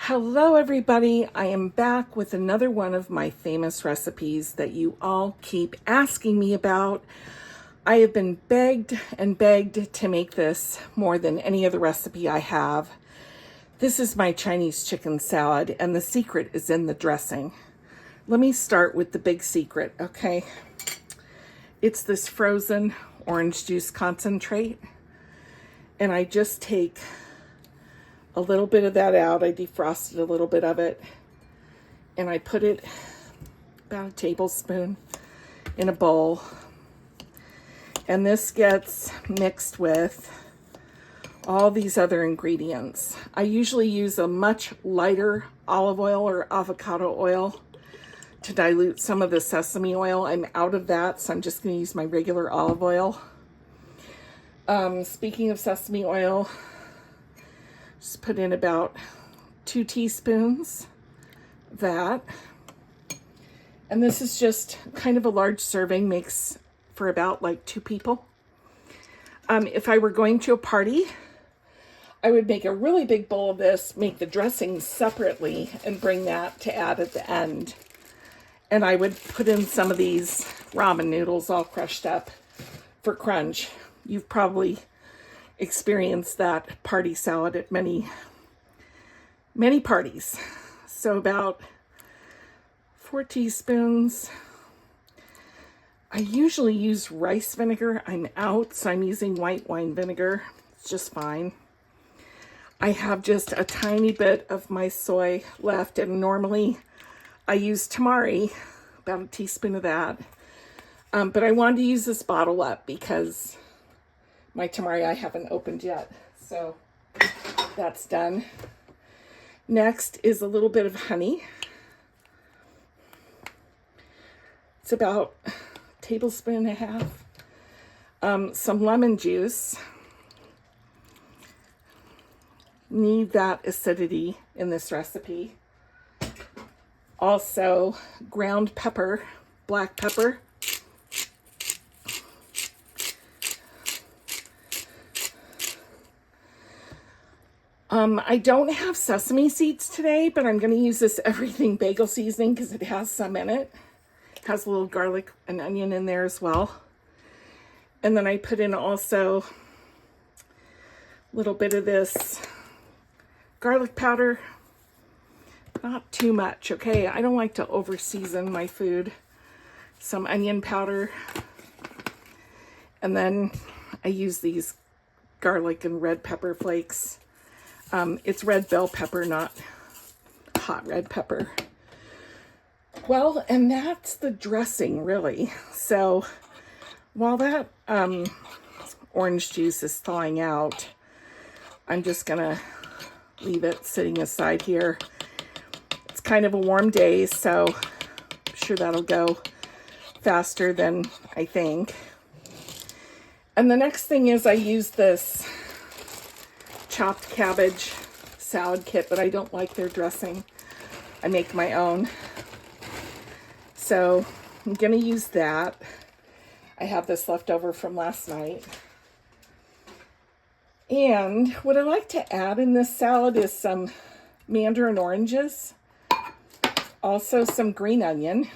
Hello everybody, I am back with another one of my famous recipes that you all keep asking me about. I have been begged and begged to make this more than any other recipe I have. This is my Chinese chicken salad, and the secret is in the dressing. Let me start with the big secret, okay? It's this frozen orange juice concentrate, and I just take a little bit of that out. I defrosted a little bit of it, and I put it about a tablespoon in a bowl. And this gets mixed with all these other ingredients. I usually use a much lighter olive oil or avocado oil to dilute some of the sesame oil. I'm out of that, so I'm just going to use my regular olive oil. Speaking of sesame oil, just put in about 2 teaspoons of that. And this is just kind of a large serving, makes for about like 2 people. If I were going to a party, I would make a really big bowl of this, make the dressing separately, and bring that to add at the end. And I would put in some of these ramen noodles all crushed up for crunch. You've probably experienced that party salad at many parties. So about 4 teaspoons. I usually use rice vinegar. I'm out, so I'm using white wine vinegar. It's just fine. I have just a tiny bit of my soy left, and normally I use Tamari, about a teaspoon of that. But I wanted to use this bottle up because my Tamari I haven't opened yet, so that's done. Next is a little bit of honey. It's about a tablespoon and a half. Some lemon juice. Need that acidity in this recipe. Also, ground pepper, black pepper. I don't have sesame seeds today, but I'm going to use this everything bagel seasoning because it has some in it. It has a little garlic and onion in there as well. And then I put in also a little bit of this garlic powder. Not too much, okay? I don't like to over season my food. Some onion powder. And then I use these garlic and red pepper flakes. It's red bell pepper, not hot red pepper. Well, and that's the dressing, really. So while that orange juice is thawing out, I'm just gonna leave it sitting aside here. It's kind of a warm day, so I'm sure that'll go faster than I think. And the next thing is I use this chopped cabbage salad kit, but I don't like their dressing. I make my own. So I'm gonna use that. I have this left over from last night. And what I like to add in this salad is some mandarin oranges. Also some green onion.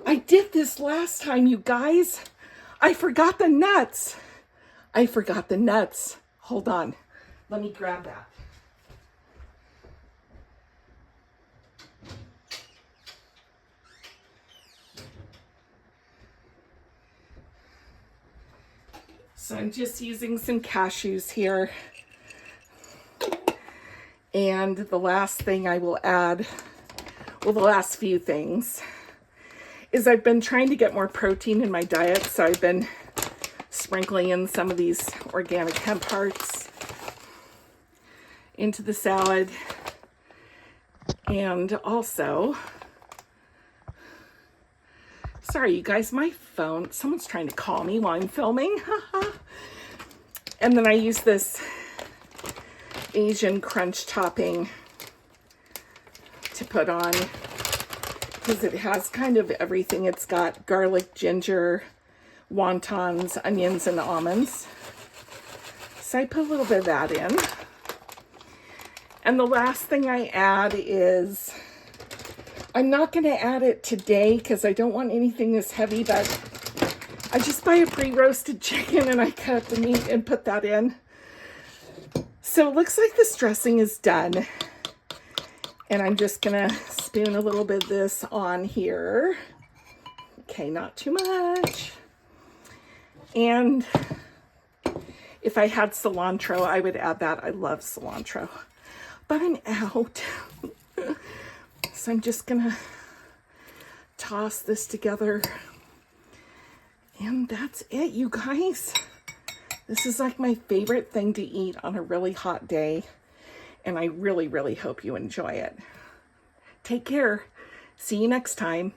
I did this last time, you guys. I forgot the nuts. Hold on. Let me grab that. So I'm just using some cashews here. And the last thing I will add, well, the last few things, is I've been trying to get more protein in my diet, so I've been sprinkling in some of these organic hemp hearts into the salad. And also, sorry you guys, my phone, someone's trying to call me while I'm filming. And then I use this Asian crunch topping to put on because it has kind of everything. It's got garlic, ginger, wontons, onions, and almonds. So I put a little bit of that in. And the last thing I add is, I'm not going to add it today because I don't want anything this heavy, but I just buy a pre-roasted chicken and I cut the meat and put that in. So it looks like this dressing is done. And I'm just going to spoon a little bit of this on here. Okay, not too much. And if I had cilantro, I would add that. I love cilantro. But I'm out. So I'm just going to toss this together. And that's it, you guys. This is like my favorite thing to eat on a really hot day. And I really, really hope you enjoy it. Take care. See you next time.